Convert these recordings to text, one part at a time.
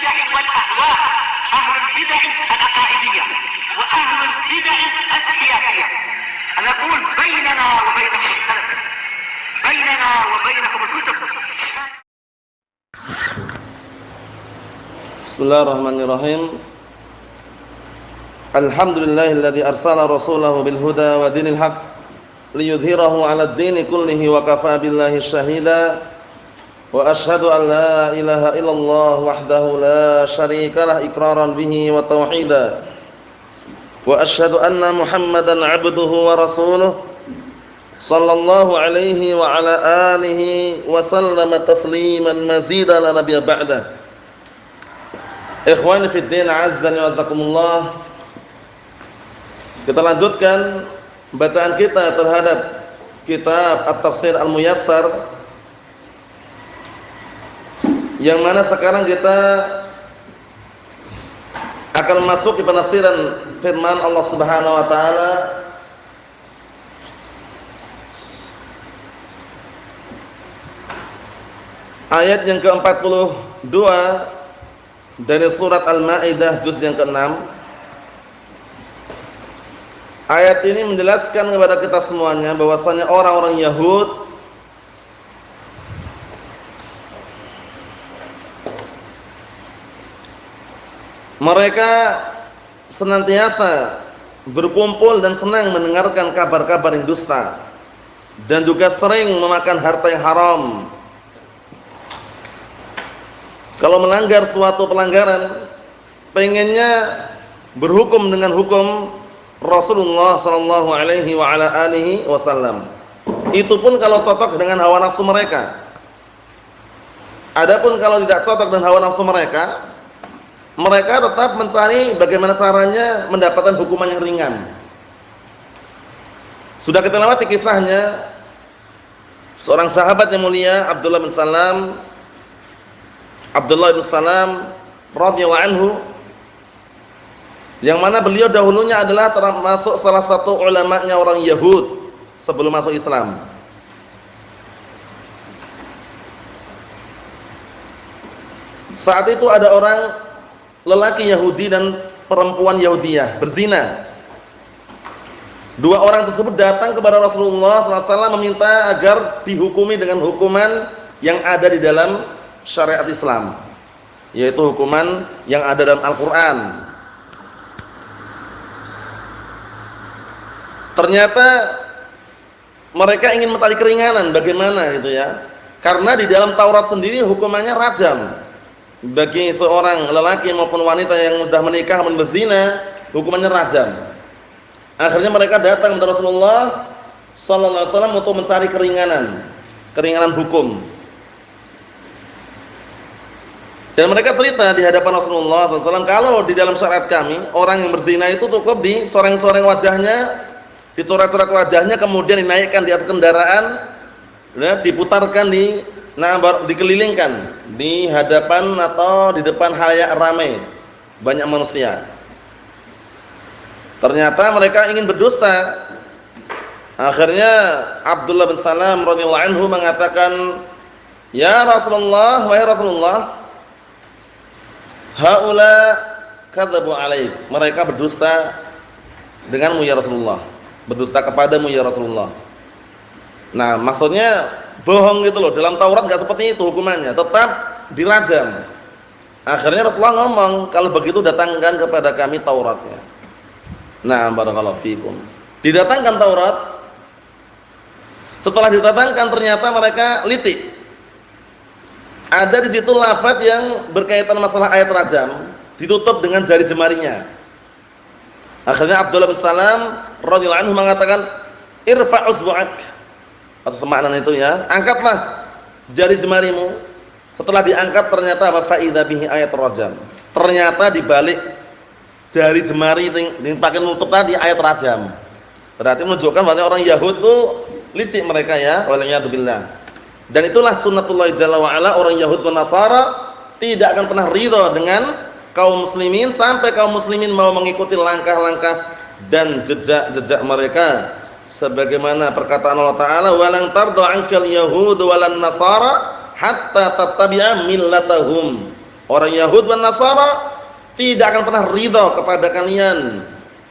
البدع والأهواء، أهل البدع العقائدية وأهل البدع السياسية. نقول بيننا وبينكم السلف، بيننا وبينكم الكتب. Bismillahirrahmanirrahim. Alhamdulillahilladzi arsala rasulahu bil huda wa dinil haq liyudhhirahu 'alad dini kullihi wa kafaa billahi shahida. Wa asyhadu an la ilaha illallah wahdahu la syarikalah iqraran bihi wa tauhida. Wa asyhadu anna Muhammadan 'abduhu wa rasuluh sallallahu alaihi wa ala alihi wa sallama tasliman mazidan la nabiyya ba'da. Ikhwani fid din, azzani wa azakumullah. Kita lanjutkan bacaan kita terhadap kitab At-Tafsir Al-Muyassar, yang mana sekarang kita akan masuk ke penafsiran firman Allah Subhanahu wa taala ayat yang ke-42 dari surat Al-Maidah juz yang ke-6. Ayat ini menjelaskan kepada kita semuanya bahwasanya orang-orang Yahud mereka senantiasa berkumpul dan senang mendengarkan kabar-kabar yang dusta, dan juga sering memakan harta yang haram. Kalau melanggar suatu pelanggaran, pengennya berhukum dengan hukum Rasulullah sallallahu alaihi wa ala alihi wasallam. Itu pun kalau cocok dengan hawa nafsu mereka. Adapun kalau tidak cocok dengan hawa nafsu mereka, mereka tetap mencari bagaimana caranya mendapatkan hukuman yang ringan. Sudah kita lewati kisahnya seorang sahabat yang mulia, Abdullah bin Salam radhiyallahu anhu, yang mana beliau dahulunya adalah termasuk salah satu ulamanya orang Yahud sebelum masuk Islam. Saat itu ada orang lelaki Yahudi dan perempuan Yahudiyah berzina. Dua orang tersebut datang kepada Rasulullah SAW meminta agar dihukumi dengan hukuman yang ada di dalam syariat Islam, yaitu hukuman yang ada dalam Al-Quran. Ternyata mereka ingin mencari keringanan, bagaimana gitu ya, karena di dalam Taurat sendiri hukumannya rajam bagi seorang lelaki maupun wanita yang sudah menikah namun berzina, hukumannya rajam. Akhirnya mereka datang kepada Rasulullah sallallahu alaihi wasallam untuk mencari keringanan hukum. Dan mereka cerita di hadapan Rasulullah SAW, kalau di dalam syariat kami orang yang berzina itu cukup dicoreng-coreng wajahnya, dicoret-coret wajahnya, kemudian dinaikkan di atas kendaraan, diputarkan dikelilingkan di hadapan atau di depan halayak ramai, banyak manusia. Ternyata mereka ingin berdusta. Akhirnya Abdullah bin Salam radhiyallahu anhu mengatakan, "Ya Rasulullah, wahai Rasulullah, haula kadzabu alaik." Mereka berdusta denganmu ya Rasulullah, berdusta kepadamu ya Rasulullah. Nah, maksudnya bohong gitu loh. Dalam Taurat enggak seperti itu hukumannya, tetap dirajam. Akhirnya Rasulullah ngomong, "Kalau begitu datangkan kepada kami Tauratnya." Nah, barakallahu fikum. Didatangkan Taurat. Setelah didatangkan ternyata mereka litik. Ada di situ lafaz yang berkaitan masalah ayat rajam, ditutup dengan jari jemarinya. Akhirnya Abdullah bin Salam radhiyallahu anhu mengatakan, "Irfa' usbu'ak." Atau semakna itu ya, angkatlah jari jemarimu. Setelah diangkat ternyata apa? Fa'idza bihi ayat rajam. Ternyata di balik jari jemari dipakai nutup tadi ayat rajam. Berarti menunjukkan bahwa orang Yahud itu licik mereka ya, waliyadzubillah. Dan itulah sunnatullah jalla wa ala, orang Yahud dan Nasara tidak akan pernah ridha dengan kaum muslimin sampai kaum muslimin mau mengikuti langkah-langkah dan jejak-jejak mereka. Sebagaimana perkataan Allah Ta'ala, "Walan tarda 'ankal yahudu walan nasara hatta tattabi'a millatahum." Orang Yahud dan Nasara tidak akan pernah ridha kepada kalian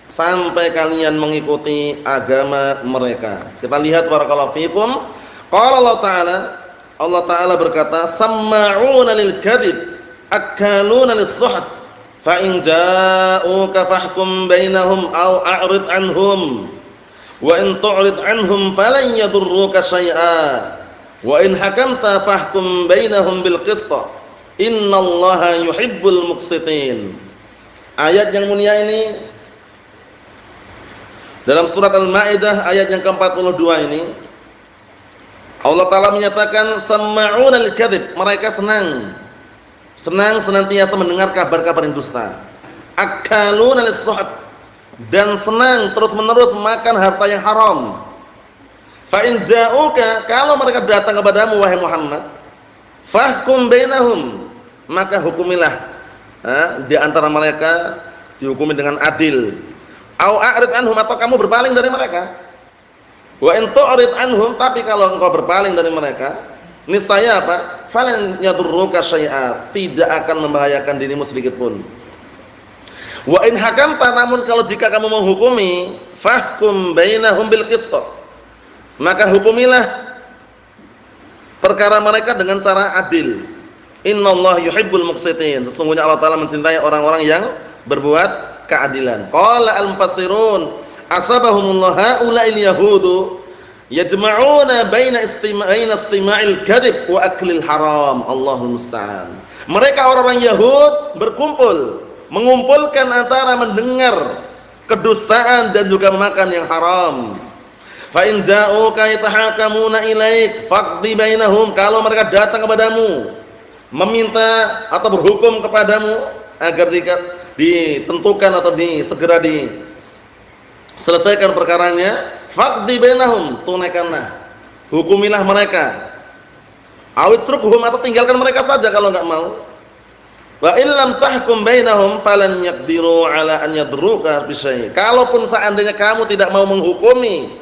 sampai kalian mengikuti agama mereka. Kita lihat barakallahu fikum. Qala Allah Ta'ala berkata, "Samma'una lil kadzib, akaluna lis-suht, fa in ja'uka fahkum bainahum aw a'rid anhum, wa in tu'rid anhum falan yadurruka syai'a, wa in hakamta fahkum bainahum bil qist, innallaha yuhibbul muqsitin." Ayat yang mulia ini dalam surat Al-Maidah ayat yang ke-42 ini Allah Ta'ala menyatakan sama'una lil kadzib, mereka senang senantiasa mendengar kabar-kabar yang dusta. Akaluna lis-suht, dan senang terus-menerus makan harta yang haram. Fa in ja'uka, kalau mereka datang kepadamu wahai Muhammad, fahkum bainahum, maka hukumilah di antara mereka, dihukumi dengan adil. Au a'rid anhum, atau kamu berpaling dari mereka. Wa in tu'rid anhum, tapi kalau engkau berpaling dari mereka, niscaya apa? Falan yadurruka syai'a, tidak akan membahayakan dirimu sedikit pun. Wa in hakamta, namun kalau jika kamu menghukumi, fahkum bainahum bil qist, maka hukumilah perkara mereka dengan cara adil. Innallaha yuhibbul muqsitin, sesungguhnya Allah Ta'ala mencintai orang-orang yang berbuat keadilan. Qala al-mufassirun, asabahumullah haula'il yahudu yajma'una baina istima'il kadhib wa aklil haram. Allahul musta'an. Mereka orang-orang Yahud mengumpulkan antara mendengar kedustaan dan juga memakan yang haram. Fa in ja'uka yatahakamuna ilaik faqdi bainahum, kalau mereka datang kepadamu meminta atau berhukum kepadamu agar ditentukan atau segera selesaikan perkaranya, faqdi bainahum, tunaikanlah, hukumilah mereka. Awitrukhum, atau tinggalkan mereka saja kalau enggak mau. Wa illam tahkum bainahum falan yaqdiru ala an yadruka bisyai. Kalaupun seandainya kamu tidak mau menghukumi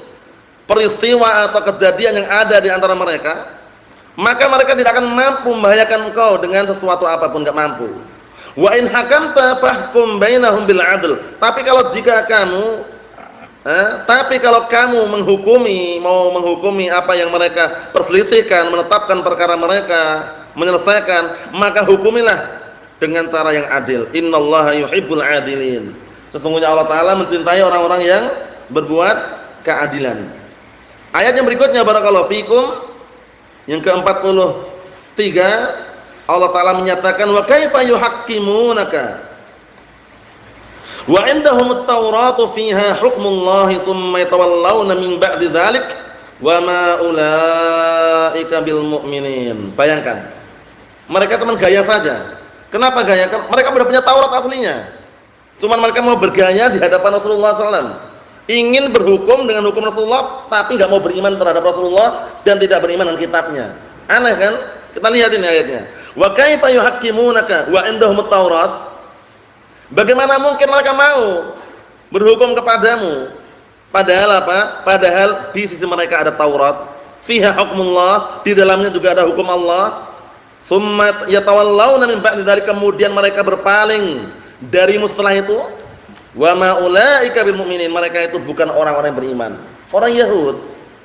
peristiwa atau kejadian yang ada di antara mereka, maka mereka tidak akan mampu membahayakan engkau dengan sesuatu apapun, enggak mampu. Wa in hakamta fahkum bainahum bil adl. Tapi kalau kamu mau menghukumi apa yang mereka perselisihkan, menetapkan perkara mereka, menyelesaikan, maka hukumilah dengan cara yang adil. Innallaha yuhibbul adilin. Sesungguhnya Allah Ta'ala mencintai orang-orang yang berbuat keadilan. Ayat yang berikutnya barakallahu fikum, yang ke-43, Allah Ta'ala menyatakan, wa kaifa yuhaqqimunaka wa 'indahumut tauratu fiha hukmullahi tsumma yatawallawna min ba'di dzalik wa ma ulaika bil mu'minin. Bayangkan, mereka cuma gaya saja. Kenapa gaya? Mereka sudah punya Taurat aslinya, cuman mereka mau bergaya di hadapan Rasulullah SAW, ingin berhukum dengan hukum Rasulullah, tapi enggak mau beriman terhadap Rasulullah dan tidak beriman dengan kitabnya. Aneh kan? Kita lihat ini ayatnya. Wa kaifa yuhaqqimunaka wa 'indahumut taurat. Bagaimana mungkin mereka mau berhukum kepadamu padahal apa? Padahal di sisi mereka ada Taurat, fiha hukmullah, di dalamnya juga ada hukum Allah. Summa yatawallawna min ba'di dzalik, kemudian mereka berpaling darimu setelah itu. Wa ma ulaika bil mu'minin, mereka itu bukan orang-orang yang beriman, orang Yahud.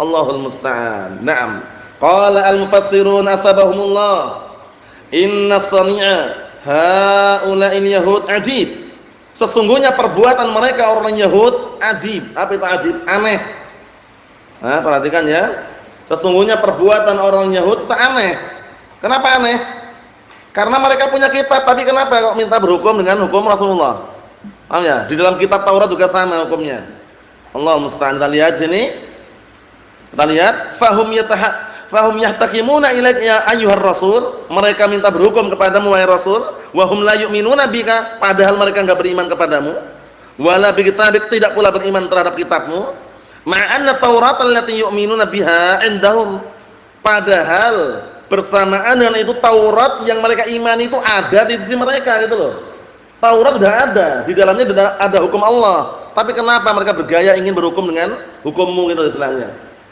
Allahul musta'an. Naam. Qala al-mufassirun asabahumullah, inna sani'a haula'il yahud ajib. Sesungguhnya perbuatan mereka orang Yahud ajib. Apa itu ajib? Aneh. Nah, perhatikan ya. Sesungguhnya perbuatan orang Yahud itu aneh. Kenapa aneh? Karena mereka punya kitab, tapi kenapa kok minta berhukum dengan hukum Rasulullah? Paham ya? Di dalam kitab Taurat juga sama hukumnya. Allah musta'an. Kita lihat sini. Kita lihat, fahum yahtaqimuna ilaika ya ayyuhar rasul, mereka minta berhukum kepadamu wahai rasul, wa hum la yu'minuna bika, padahal mereka enggak beriman kepadamu, wala bi kitabik, tidak pula beriman terhadap kitabmu, ma'anna taurat allati yu'minuna biha indahum, padahal bersamaan dengan itu Taurat yang mereka imani itu ada di sisi mereka gitu loh. Taurat sudah ada, di dalamnya ada hukum Allah, tapi kenapa mereka bergaya ingin berhukum dengan hukummu gitu istilahnya.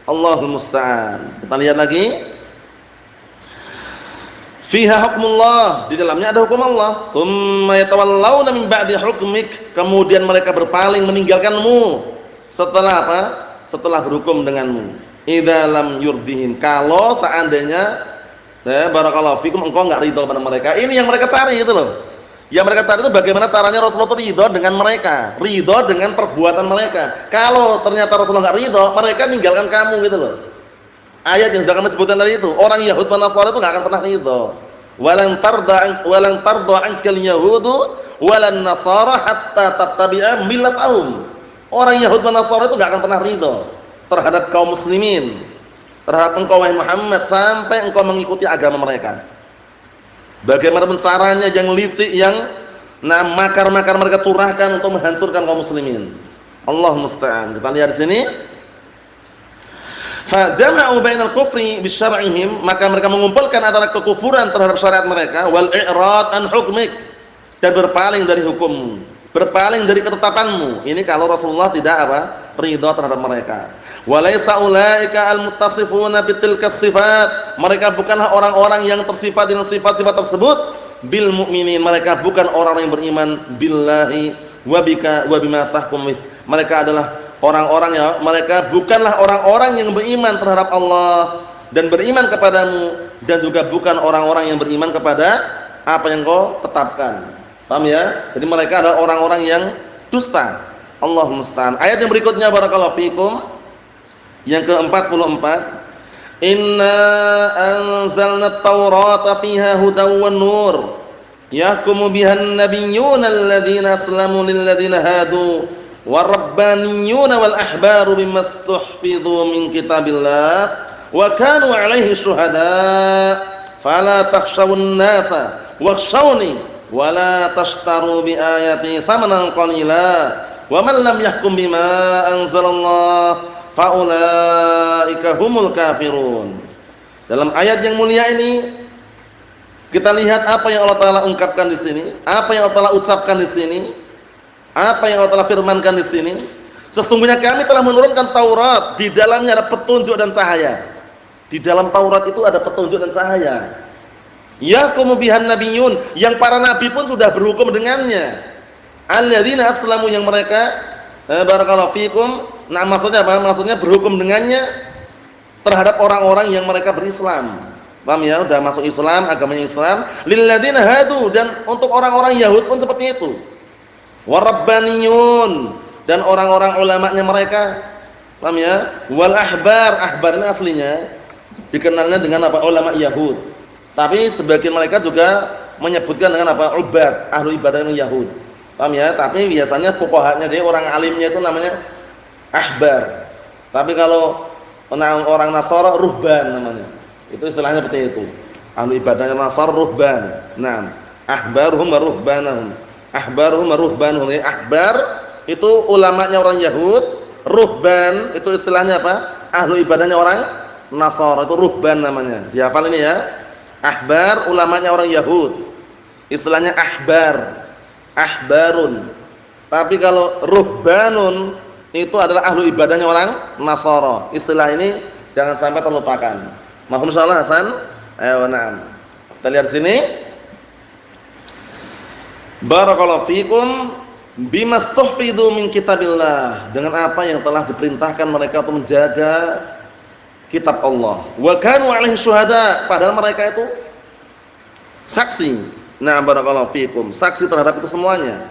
Allahul musta'an. Kita lihat lagi. Fiha hukmullah, di dalamnya ada hukum Allah. Tsumma yatawallawna min ba'di hukmik, kemudian mereka berpaling meninggalkanmu setelah apa? Setelah berhukum denganmu. Idza lam yurdihim, kalau seandainya barakallahu fikum engkau enggak ridha kepada mereka. Ini yang mereka cari gitu loh. Yang mereka cari itu bagaimana caranya Rasulullah itu ridha dengan mereka, ridha dengan perbuatan mereka. Kalau ternyata Rasulullah enggak ridha, mereka meninggalkan kamu gitu loh. Ayat yang sudah kami sebutkan tadi itu, orang Yahud dan Nasara itu enggak akan pernah ridha. Walan tarda ankal yahudu walan nasara hatta tattabi'a millatahum. Orang Yahud dan Nasara itu enggak akan pernah ridha terhadap kaum muslimin, terhadap engkau wahai Muhammad, sampai engkau mengikuti agama mereka. Bagaimana caranya yang licik, yang makar-makar mereka curahkan untuk menghancurkan kaum muslimin. Allah musta'an. Kita lihat di sini. Fa jama'u bainal kufri bi syar'ihim, maka mereka mengumpulkan antara kekufuran terhadap syariat mereka wal i'rad an hukmik, dan berpaling dari hukum, berpaling dari ketetapanmu. Ini kalau Rasulullah tidak ridha terhadap mereka. Walaysa ulaika almuttasifuna bitilka sifat, mereka bukanlah orang-orang yang tersifat dengan sifat-sifat tersebut. Bil mu'minin, mereka bukan orang yang beriman billahi wa bika wa bima tahkum. Mereka adalah orang-orang yang mereka bukanlah orang-orang yang beriman terhadap Allah dan beriman kepadamu, dan juga bukan orang-orang yang beriman kepada apa yang kau tetapkan. Paham ya? Jadi mereka adalah orang-orang yang dusta. Allah musta'an. Ayat yang berikutnya barakallahu fikum, yang ke-44, inna anzalna at-taurata fiha hudaw wan nur yahkumu bihan nabiyyuna alladhina aslamu lil ladzina hadu warabbaniyuna wal ahbaru bimma stuhfidhu min kitabillah wa kanu 'alaihi syuhada fala takhshawun nasa wakhshawni wa la tashtaru bi ayati thamanan qalila wa man lam yahkum bima anzalallah faulaika humul kafirun. Dalam ayat yang mulia ini kita lihat apa yang Allah Taala ungkapkan di sini, apa yang Allah Taala ucapkan di sini, apa yang Allah Taala firmankan di sini. Sesungguhnya kami telah menurunkan Taurat, di dalamnya ada petunjuk dan cahaya. Di dalam Taurat itu ada petunjuk dan cahaya. Yahkumu bihan nabiyyun, yang para nabi pun sudah berhukum dengannya. Alladzina aslamu, yang mereka barakallahu fikum. Nah, maksudnya apa? Maksudnya berhukum dengannya terhadap orang-orang yang mereka berislam. Paham ya? Sudah masuk Islam, agamanya Islam. Lil ladzina hadu, dan untuk orang-orang Yahud pun seperti itu. Warabbaniyun, dan orang-orang ulamanya mereka. Paham ya? Wal ahbar, ahbar ini aslinya dikenalnya dengan apa? Ulama Yahud. Tapi sebagian mereka juga menyebutkan dengan apa? Ubad, ahlu ibadah Yahud. Paham ya? Tapi biasanya fuqahanya dia, orang alimnya itu namanya ahbar. Tapi kalau orang Nasara ruhban namanya. Itu istilahnya seperti itu. Ahlu ibadahnya Nasara ruhban. Naam, ahbaruhum wa ruhbanahum. Ahbaruhum wa ruhbanuhum. Ahbar itu ulamanya orang Yahud, ruhban itu istilahnya apa? Ahlu ibadahnya orang Nasara, itu ruhban namanya. Dihafal ini ya. Ahbar ulamanya orang Yahud, istilahnya ahbar, ahbarun. Tapi kalau ruhbanun itu adalah ahlu ibadahnya orang Nasara. Istilah ini jangan sampai terlupakan. Mahum insyaallah Hasan. Ayo na'am. Kita lihat sini. Barakallahu fikum bimastuhfidu min kitabillah, dengan apa yang telah diperintahkan mereka untuk menjaga kitab Allah. Wa kanu 'alaihi syuhada, padahal mereka itu saksi. Nah, barakallahu fikum, saksi terhadap itu semuanya.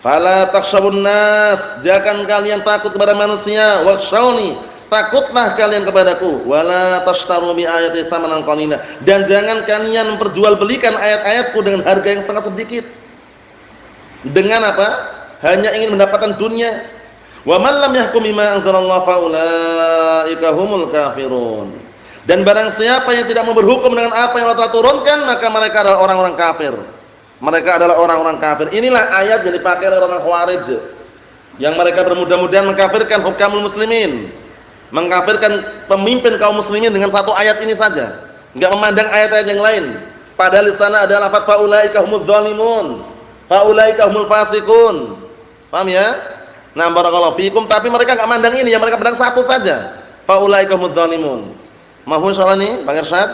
Fala takhshawun nas, jangan kalian takut kepada manusia, wakhshawni, takutlah kalian kepadaku. Wala tashtaru bi ayati tsamanan qalila, dan jangan kalian memperjualbelikan ayat-ayatku dengan harga yang sangat sedikit. Dengan apa? Hanya ingin mendapatkan dunia. Wa man lam yahkum bima anzalallahu faulaika humul kafirun. Dan barang siapa yang tidak mau berhukum dengan apa yang Allah turunkan, maka mereka adalah orang-orang kafir. Mereka adalah orang-orang kafir. Inilah ayat yang dipakai oleh orang Khawarij, yang mereka bermudah-mudahan mengkafirkan hukamul muslimin, mengkafirkan pemimpin kaum muslimin dengan satu ayat ini saja, enggak memandang ayat-ayat yang lain. Padahal di sana ada lafaz faulaika humudz zalimun, faulaika humul fasiqun. Paham ya? Nah, barakallahu fikum, tapi mereka enggak mandang ini, yang mereka pandang satu saja. Faulaika humudz zalimun. Mahfum insyaallah nih, Bang Irsyad?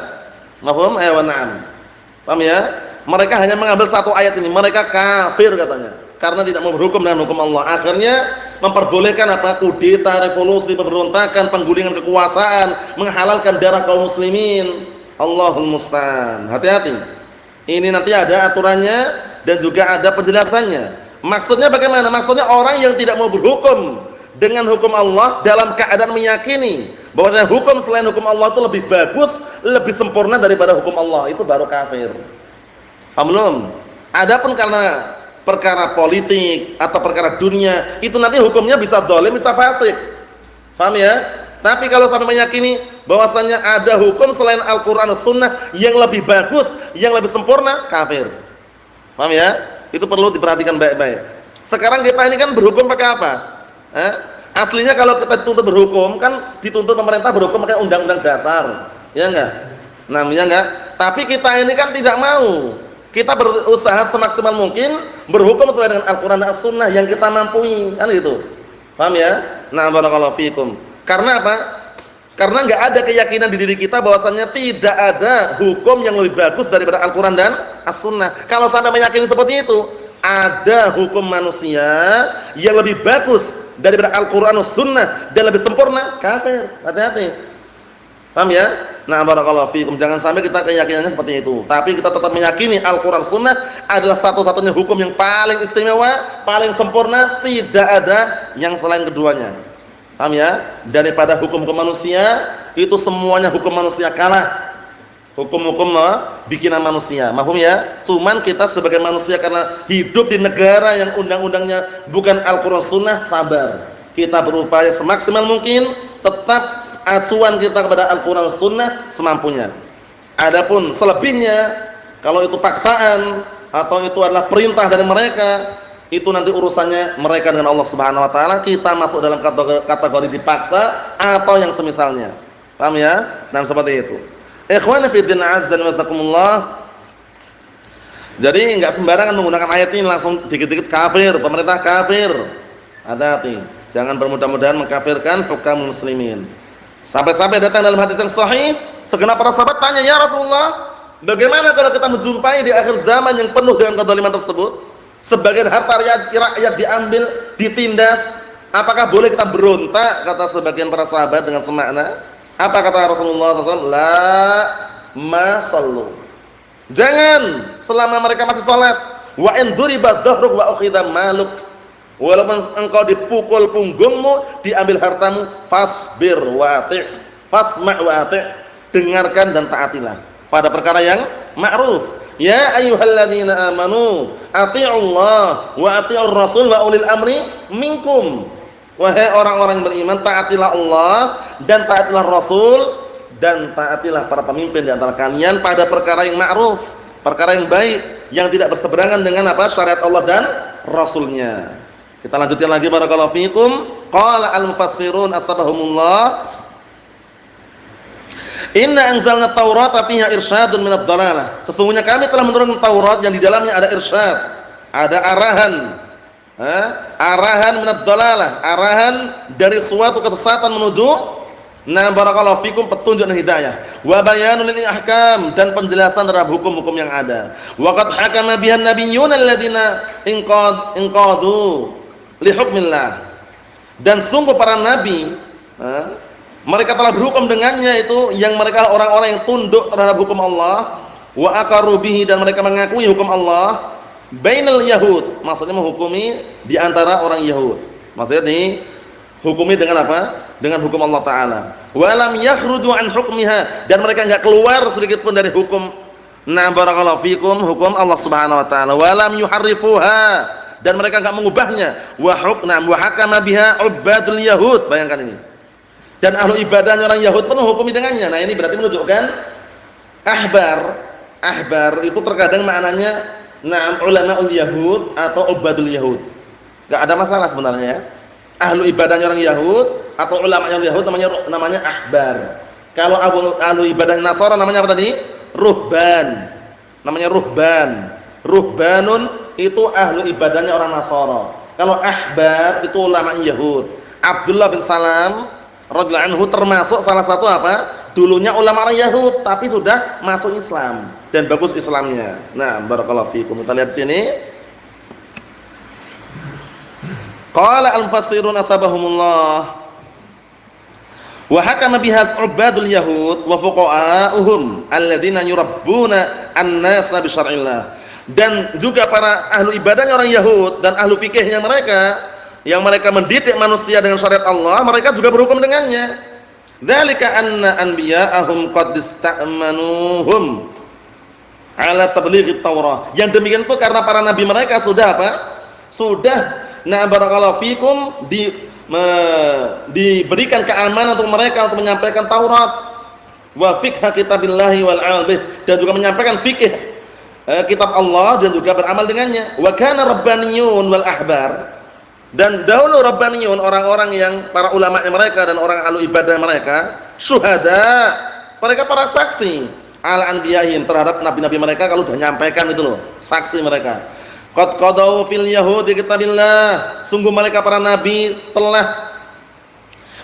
Mahfum? Ayo na'am. Paham ya? Mereka hanya mengambil satu ayat ini, mereka kafir katanya, karena tidak mau berhukum dengan hukum Allah. Akhirnya memperbolehkan apa? Kudeta, revolusi, pemberontakan, penggulingan kekuasaan, menghalalkan darah kaum muslimin. Allahul musta'an. Hati-hati. Ini nanti ada aturannya dan juga ada penjelasannya. Maksudnya bagaimana? Maksudnya orang yang tidak mau berhukum dengan hukum Allah dalam keadaan meyakini bahwa hukum selain hukum Allah itu lebih bagus, lebih sempurna daripada hukum Allah, itu baru kafir. Paham belum? Adapun karena perkara politik atau perkara dunia, itu nanti hukumnya bisa zalim, bisa fasik. Paham ya? Tapi kalau sampai meyakini bahwasanya ada hukum selain Al-Qur'an dan Sunnah yang lebih bagus, yang lebih sempurna, kafir. Paham ya? Itu perlu diperhatikan baik-baik. Sekarang kita ini kan berhukum pakai apa? Aslinya kalau kita dituntut berhukum, kan dituntut pemerintah berhukum pakai undang-undang dasar. Ya enggak? Namanya enggak? Tapi kita ini kan tidak mau. Kita berusaha semaksimal mungkin berhukum sesuai dengan Al-Qur'an dan As-Sunnah yang kita mampu, kan gitu. Paham ya? Nah, barakallahu fikum. Karena apa? Karena enggak ada keyakinan di diri kita bahwasannya tidak ada hukum yang lebih bagus daripada Al-Qur'an dan As-Sunnah. Kalau sampai meyakini seperti itu, ada hukum manusia yang lebih bagus daripada Al-Qur'an dan Sunnah dan lebih sempurna, kafir. Hati-hati. Paham ya? Nah, barakallahu fikum. Jangan sampai kita keyakinannya seperti itu. Tapi kita tetap meyakini Al-Qur'an Sunnah adalah satu-satunya hukum yang paling istimewa, paling sempurna, tidak ada yang selain keduanya. Paham ya? Daripada hukum-hukum manusia, itu semuanya hukum manusia kalah. Hukum-hukum bikinan manusia. Paham ya? Cuman kita sebagai manusia karena hidup di negara yang undang-undangnya bukan Al-Qur'an Sunnah, sabar. Kita berupaya semaksimal mungkin tetap acuan kita kepada Al-Qur'an Sunnah semampunya. Adapun selebihnya, kalau itu paksaan atau itu adalah perintah dari mereka, itu nanti urusannya mereka dengan Allah Subhanahu wa taala. Kita masuk dalam kategori dipaksa atau yang semisalnya. Paham ya? Nah, seperti itu. Ikhwani fi din azza wa jazakumullah. Jadi enggak sembarangan menggunakan ayat ini langsung dikit-dikit kafir, pemerintah kafir. Hati-hati. Jangan bermudah-mudahan mengkafirkan kaum muslimin. Sampai-sampai datang dalam hadis yang sahih, segenap para sahabat tanya, "Ya Rasulullah, bagaimana kalau kita menjumpai di akhir zaman yang penuh dengan kezaliman tersebut? Sebagian harta rakyat diambil, ditindas, apakah boleh kita berontak?" Kata sebagian para sahabat dengan semakna. Apa kata Rasulullah SAW? La masallu. Jangan selama mereka masih salat. Wa in duriba dhahruk wa ukhidha maluk. Walaupun engkau dipukul punggungmu, diambil hartamu, fasbir wa ati'. Fasma' wa ati'. Dengarkan dan taatilah pada perkara yang ma'ruf. Ya ayyuhalladzina amanu, ati'ullah wa ati'ur rasul wa ulil amri minkum. Wahai orang-orang yang beriman, taatilah Allah dan taatilah Rasul dan taatilah para pemimpin di antara kalian pada perkara yang ma'ruf, perkara yang baik, yang tidak berseberangan dengan apa? Syariat Allah dan Rasulnya. Kita lanjutkan lagi, barakallahu fikum. Qala al-mufassirun asbahumullah, inna anzalna Taurata fiha irsyadun minad dhalalah. Sesungguhnya kami telah menurunkan Taurat yang di dalamnya ada irsyad, ada arahan. Arahan minad dhalalah, arahan dari suatu kesesatan menuju barakallahu fikum petunjuk dan hidayah. Wa bayanun lil ahkam, dan penjelasan terhadap hukum-hukum yang ada. Wa qad hakama bihan nabiyyun alladziina inqadu li hukmillah. Dan sungguh para nabi, mereka telah berhukum dengannya, itu yang mereka orang-orang yang tunduk terhadap hukum Allah, wa aqarru bihi, dan mereka mengakui hukum Allah. Bainal yahud, maksudnya menghukumi di antara orang Yahud. Maksudnya dihukumi dengan apa? Dengan hukum Allah Taala. Wa lam yakhruju an hukmiha, dan mereka enggak keluar sedikit pun dari hukum barakallahu fikum, hukum Allah Subhanahu wa taala. Wa lam yuharrifuha, dan mereka enggak mengubahnya. Wa hakama biha ubadul yahud. Bayangkan ini. Dan ahlu ibadahnya orang Yahud pun menghukumi dengannya. Nah, ini berarti menunjukkan ahbar itu terkadang maknanya ulamaul Yahud atau ubadul Yahud. Enggak ada masalah sebenarnya ya. Ahlu ibadahnya orang Yahud atau ulama yang Yahud namanya ahbar. Kalau ahlu ibadah Nasara namanya apa tadi? Ruhban. Namanya ruhban. Ruhbanun itu ahlu ibadahnya orang Nasara. Kalau ahbar itu ulama Yahud. Abdullah bin Salam radhiyallahu anhu termasuk salah satu apa? Dulunya ulama orang Yahud tapi sudah masuk Islam dan bagus Islamnya. Nah, barakallahu fikum. Kita lihat sini. Qala al-mufassirun asbahumullah wa hakama biha ubadul yahud wa fuqaha'uhum alladziina yurabbuna an-nasa bi syar'illah. Dan juga para ahlu ibadahnya orang Yahud dan ahlu fikihnya mereka yang mereka mendidik manusia dengan syariat Allah, mereka juga berhukum dengannya. Dzalika anna anbiya'ahum qad ista'manuhum ala tablighi Taurah. Yang demikian itu karena para nabi mereka sudah apa? Sudah barakallahu fikum diberikan keamanan untuk mereka untuk menyampaikan Taurat wa fiqh kitabillahi wal 'amal bih, dan juga menyampaikan fikih kitab Allah dan juga beramal dengannya. Wa kana rabbaniyun wal ahbar, dan dahulu rabbaniyun orang-orang yang para ulama mereka dan orang ahli ibadah mereka, syuhada, mereka para saksi ala anbiya'ihim terhadap nabi-nabi mereka kalau sudah menyampaikan itu loh, saksi mereka. Qad qadau fil yahudi kitabillah, sungguh mereka para nabi telah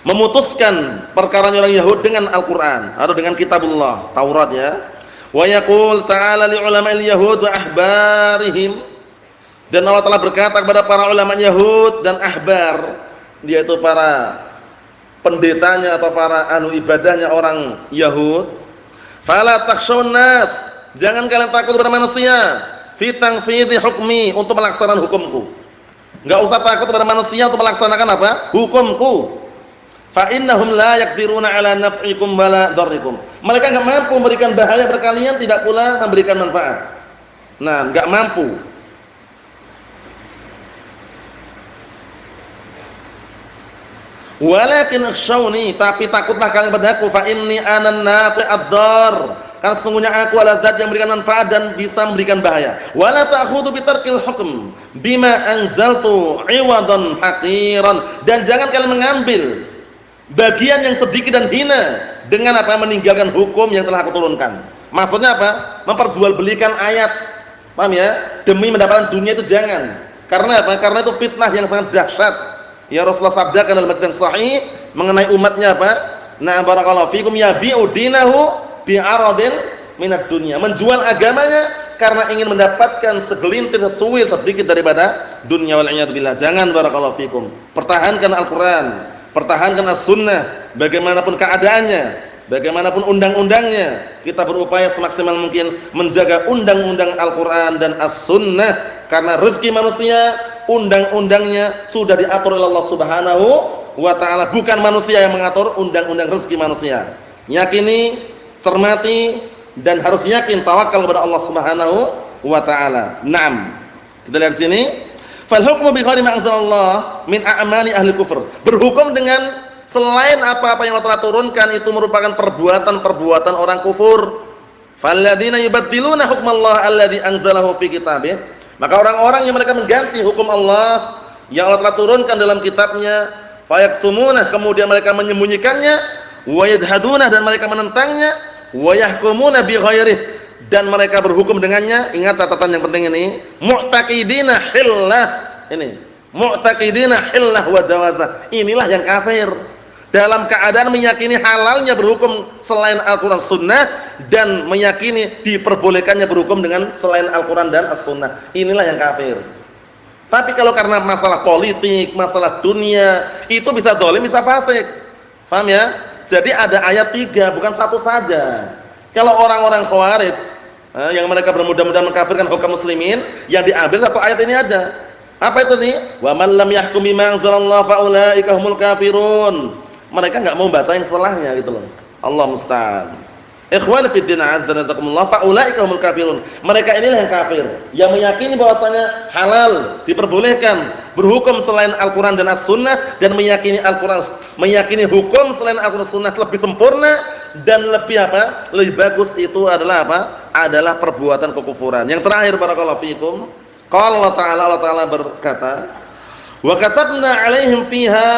memutuskan perkara orang Yahud dengan Al-Qur'an atau dengan kitabullah, Taurat ya. Wa yaqul ta'ala li ulama'il yahud wa ahbarihim, dan Allah telah berkata kepada para ulama Yahud dan ahbar, yaitu para pendetanya atau para anu ibadahnya orang Yahud, fala takhshawun nas, jangan kalian takut kepada manusia, fi tanfidhi hukmi, untuk melaksanakan hukumku. Enggak usah takut kepada manusia untuk melaksanakan apa? Hukumku. Fa innahum la yaqdiruna ala naf'ikum wala dharrikum. Mereka enggak mampu memberikan bahaya kepada kalian, tidak pula memberikan manfaat. Nah, enggak mampu. Walakin akhshawni, tapi takutlah kalian padaku, fa inni anan nafi'ad dar, karena sesungguhnya aku adalah zat yang memberikan manfaat dan bisa memberikan bahaya. Wala ta'khudhu bi tarkil hukm bima anzaltu 'iwadan haqiran, dan jangan kalian mengambil bagian yang sedikit dan hina dengan apa? Meninggalkan hukum yang telah aku turunkan. Maksudnya apa? Memperjualbelikan ayat, paham ya? Demi mendapatkan dunia itu jangan. Karena apa? Karena itu fitnah yang sangat dahsyat. Ya Rasulullah sabdakan dalam hadis yang sahih mengenai umatnya apa? Na barakallahu fikum yabi'u dinahu bi'aradin minad dunya, menjual agamanya karena ingin mendapatkan segelintir sesuil sedikit daripada dunia, wal iyad billah. Jangan, barakallahu fikum. Pertahankan Al-Qur'an, pertahankan as-sunnah bagaimanapun keadaannya, bagaimanapun undang-undangnya. Kita berupaya semaksimal mungkin menjaga undang-undang Al-Qur'an dan as-sunnah, karena rezeki manusia, undang-undangnya sudah diatur oleh Allah Subhanahu wa taala, bukan manusia yang mengatur undang-undang rezeki manusia. Yakini, cermati, dan harus yakin tawakal kepada Allah Subhanahu wa taala. Naam. Kita lihat sini, fal hukmu bi ghairi ma anzalallah min a'mali ahli kufur. Berhukum dengan selain apa-apa yang Allah telah turunkan itu merupakan perbuatan-perbuatan orang kufur. Falladzina yubaddiluna hukmallahi alladzi anzalahu fi kitabih. Maka orang-orang yang mereka mengganti hukum Allah yang Allah telah turunkan dalam kitabnya, fayaktumuna, kemudian mereka menyembunyikannya, wa yajhaduna, dan mereka menentangnya, wa yahkumuna bi ghairih, dan mereka berhukum dengannya. Ingat catatan yang penting ini, mu'taqidina hillah, ini mu'taqidina hillah wa jawazah, inilah yang kafir, dalam keadaan meyakini halalnya berhukum selain Al-Qur'an Sunnah dan meyakini diperbolehkannya berhukum dengan selain Al-Qur'an dan As-Sunnah. Inilah yang kafir. Tapi kalau karena masalah politik, masalah dunia, itu bisa zalim, bisa fasik. Paham ya? Jadi ada ayat 3, bukan satu saja. Kalau orang-orang Khawarij yang mereka bermudah-mudahan mengkafirkan kaum muslimin, yang diambil satu ayat ini aja. Apa itu nih? Wa man lam yahkum bima anzalallahu fa ulaika humul kafirun. Mereka enggak mau bacain setelahnya gitu loh. Allah musta'an. Ikhwan fi din azza wa jazakumullah, fa ulaika humul kafirun. Mereka inilah yang kafir, yang meyakini bahwasanya halal, diperbolehkan berhukum selain Al-Qur'an dan As-Sunnah, dan meyakini Al-Qur'an, meyakini hukum selain Al-Qur'an Sunnah lebih sempurna dan lebih apa? Lebih bagus. Itu adalah apa? Adalah perbuatan kekufuran. Yang terakhir, barakallahu fikum, qala Allah Ta'ala berkata, wa katabna 'alaihim fiha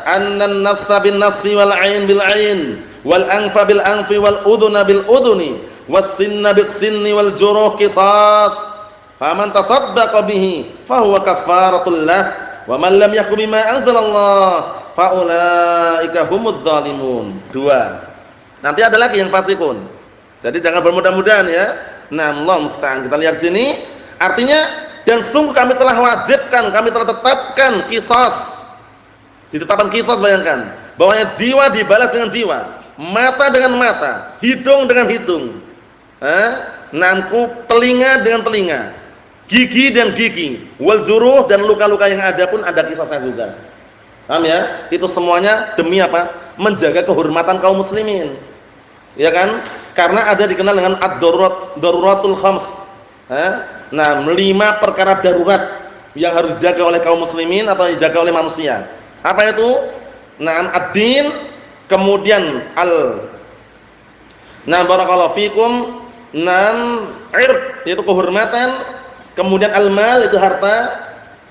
annan nafsa bin nafsi wal 'ain bil 'ain wal anfa bil anfi wal udhuna bil udhuni was sinna bis sinni wal juruh qisas faman tasaddaqa bihi fahuwa kaffaratul lah wa man lam yahkum bima anzalallah fa ulaika humudz zalimun. 2. Nanti ada lagi yang fasikun. Jadi jangan bermudah-mudahan ya. Nah, Allah musta'an. Kita lihat sini, artinya dan sungguh kami telah wajibkan, kami telah tetapkan qisas. Ditetapkan qisas, bayangkan, bahwanya jiwa dibalas dengan jiwa, mata dengan mata, hidung dengan hidung. Telinga dengan telinga, gigi dan gigi, wal juruh dan luka-luka yang ada pun ada qisasnya juga. Paham ya? Itu semuanya demi apa? Menjaga kehormatan kaum muslimin. Ya kan? Karena ada dikenal dengan ad-daruratul khams. 5 perkara darurat yang harus dijaga oleh kaum muslimin atau dijaga oleh manusia. Apa itu? Ad-din, kemudian barakallahu fikum, ird yaitu kehormatan, kemudian al-mal itu harta,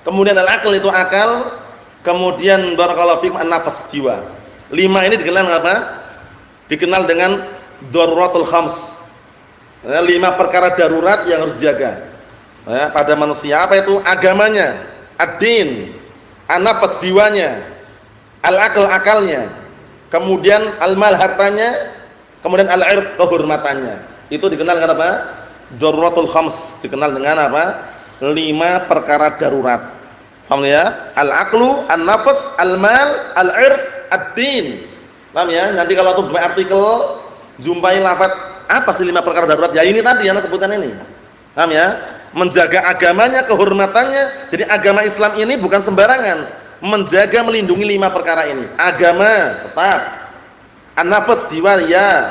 kemudian al-aql itu akal, kemudian barakallahu fikum an-nafas jiwa. 5 ini dikenal apa? Dikenal dengan daruratul khams. 5 perkara darurat yang harus dijaga pada manusia. Apa itu? Agamanya, ad-din, an-nafas jiwanya, al-aql akalnya, kemudian al-mal hartanya, kemudian al-ird kehormatannya. Itu dikenal dengan apa? Daruratul khams, dikenal dengan apa? 5 perkara darurat. Paham ya? Al-aqlu, an-nafas, al-mal, al-ird, ad-din. Paham ya? Nanti kalau itu artikel jumpai lafaz apa sih 5 perkara darurat? Ya ini tadi yang sebutan ini. Paham ya? Menjaga agamanya, kehormatannya. Jadi agama Islam ini bukan sembarangan. Menjaga, melindungi 5 perkara ini. Agama tetap, an-nafas jiwa ya,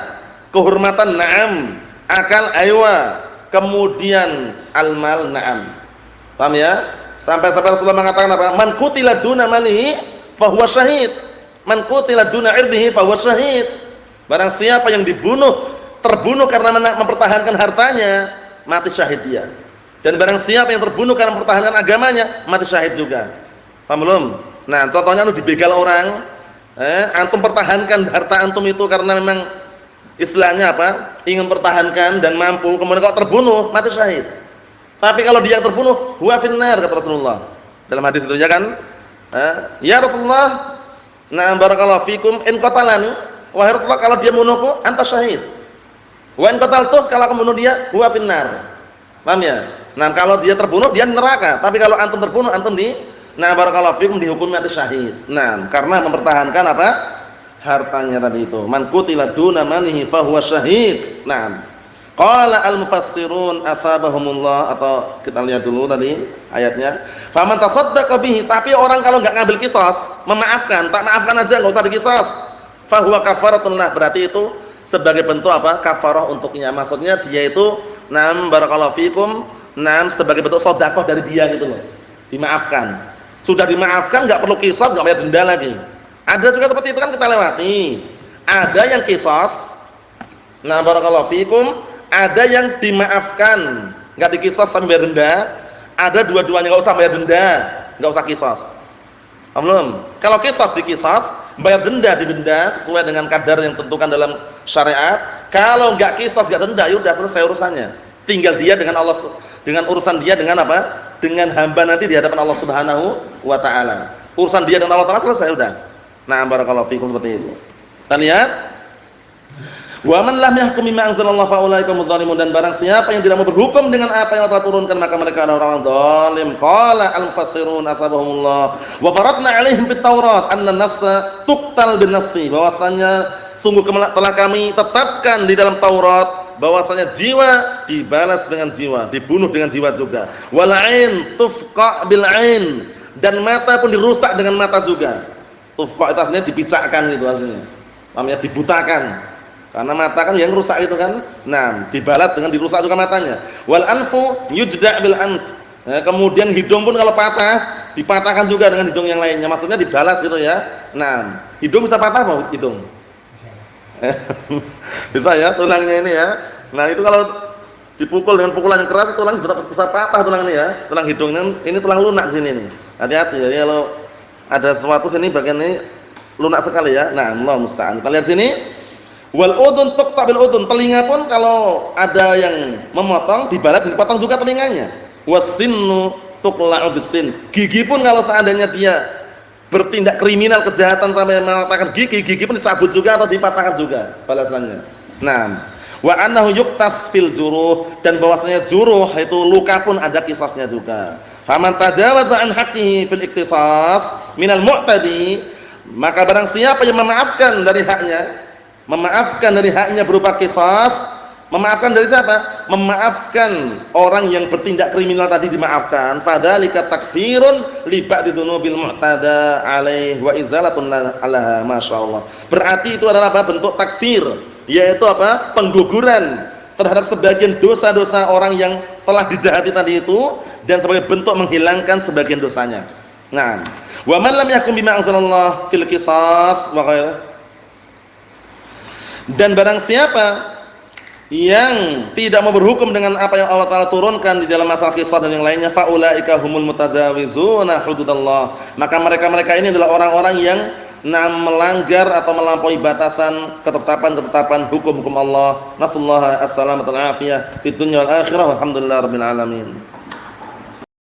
kehormatan na'am, akal aywa, kemudian al-mal na'am. Paham ya? Sampai-sampai Rasulullah mengatakan apa? Man qutila duna malihi fa huwa syahid. Man qutila duna irdihi fa huwa syahid. Barang siapa yang terbunuh karena mempertahankan hartanya, mati syahid dia. Dan barang siapa yang terbunuh karena mempertahankan agamanya, mati syahid juga. Paham belum? Nah, contohnya lu dibegal orang, antum pertahankan harta antum itu karena memang istilahnya apa? Ingin pertahankan dan mampu, kemudian kalau terbunuh, mati syahid. Tapi kalau dia yang terbunuh, huwa finnar kata Rasulullah. Dalam hadis itu ya kan? Ya Rasulullah, na'am barakallahu fikum in qatalani, wahai Rasulullah kalau dia membunuhku, anta syahid. Wa in qataltuh, kalau aku membunuh dia, huwa finnar. Paham ya? Nah, kalau dia terbunuh dia neraka, tapi kalau antum terbunuh antum barakallahu fikum dihukum mati syahid. Nah, karena mempertahankan apa? Hartanya tadi itu. Man qutila duna manihi fa huwa syahid. Nah, qala al-mufassirun asabahumullah, atau kita lihat dulu tadi ayatnya. Faman tasaddaqa bihi, tapi orang kalau enggak ngambil qisas, memaafkan, tak maafkan aja enggak usah diqisas. Fa huwa kafaratun lah, berarti itu sebagai bentuk apa? Kafarah untuknya. Maksudnya dia itu barakallahu fikum, sebagai bentuk sedekah dari dia gitu loh. Dimaafkan. Sudah dimaafkan enggak perlu qisas, enggak bayar denda lagi. Ada juga seperti itu kan kita lewati. Ada yang qisas. Barakallahu fikum, ada yang dimaafkan, enggak diqisas tapi bayar denda. Ada dua-duanya enggak usah bayar denda, enggak usah qisas. Belum. Kalau qisas diqisas, bayar denda didenda sesuai dengan kadar yang tentukan dalam syariat. Kalau enggak qisas, enggak denda, ya udah selesai urusannya. Tinggal dia dengan Allah, dengan urusan dia dengan apa? Dengan hamba nanti di hadapan Allah Subhanahu wa taala. Urusan dia dengan Allah taala selesai udah. Nah, barakallahu fikum seperti itu. Kita lihat. Wa man lam yahkum bima anzalallahu fa ulaika humudz zalimun, dan barang siapa yang tidak mau berhukum dengan apa yang Allah turunkan maka mereka adalah orang zalim. Qala al-mufassirun asabahumullah wa faradna 'alaihim fit Taurat anna an-nafsa tuqtal bin-nafsi, bahwasanya sungguh telah kami tetapkan di dalam Taurat bahwasanya jiwa dibalas dengan jiwa, dibunuh dengan jiwa juga. Wal 'ain tufqa bil 'ain, dan mata pun dirusak dengan mata juga. Tufqa itu artinya dipicakkan gitu artinya. Namanya dibutakan. Karena mata kan yang rusak itu kan. Nah, dibalas dengan dirusak juga matanya. Wal anfu yujda' bil anf. Nah, kemudian hidung pun kalau patah, dipatahkan juga dengan hidung yang lainnya. Maksudnya dibalas gitu ya. Nah, hidung bisa patah apa hidung? Bisa ya, tulangnya ini ya. Nah, itu kalau dipukul dengan pukulan yang keras, tulang bisa patah tulang ini ya. Tulang hidung ini tulang lunak sini nih. Hati-hati ya, kalau ada sesuatu sini bagian ini lunak sekali ya. Nah, Allah musta'an. Kita lihat sini. Wal udhun tuqta bil udhun, telinga pun kalau ada yang memotong dibalas dipotong juga telinganya. Wasinnu tuqla'u bisin, gigi pun kalau seandainya dia bertindak kriminal, kejahatan sampai mematahkan gigi pun dicabut juga atau dipatahkan juga balasannya. Nah, wa annahu yuqtas fil juruh, dan bahwasanya juruh itu luka pun ada kisasnya juga. Faman tajawaza an haqqihi fil iktisas minal mu'tadi, maka barang siapa yang memaafkan dari haknya berupa qisas. Memaafkan dari siapa? Memaafkan orang yang bertindak kriminal tadi dimaafkan. Fadzalika takfirun li ba'di dzunubil mu'tada alaih wa izalatun alaha, masyaallah. Berarti itu adalah apa? Bentuk takfir, yaitu apa? Pengguguran terhadap sebagian dosa-dosa orang yang telah dijahati tadi itu, dan sebagai bentuk menghilangkan sebagian dosanya. Nah, wa man lam yakum bima anzalallah fil qisas wa ghairihi. Dan barang siapa yang tidak mau berhukum dengan apa yang Allah Ta'ala turunkan di dalam masalah qisas dan yang lainnya, faulaika humul mutajawizuna hududallah, maka mereka ini adalah orang-orang yang melanggar atau melampaui batasan ketetapan-ketetapan hukum-hukum Allah. Nasallahu as-salamata wal afiyah fid dunya wal akhirah, walhamdulillahirabbil alamin.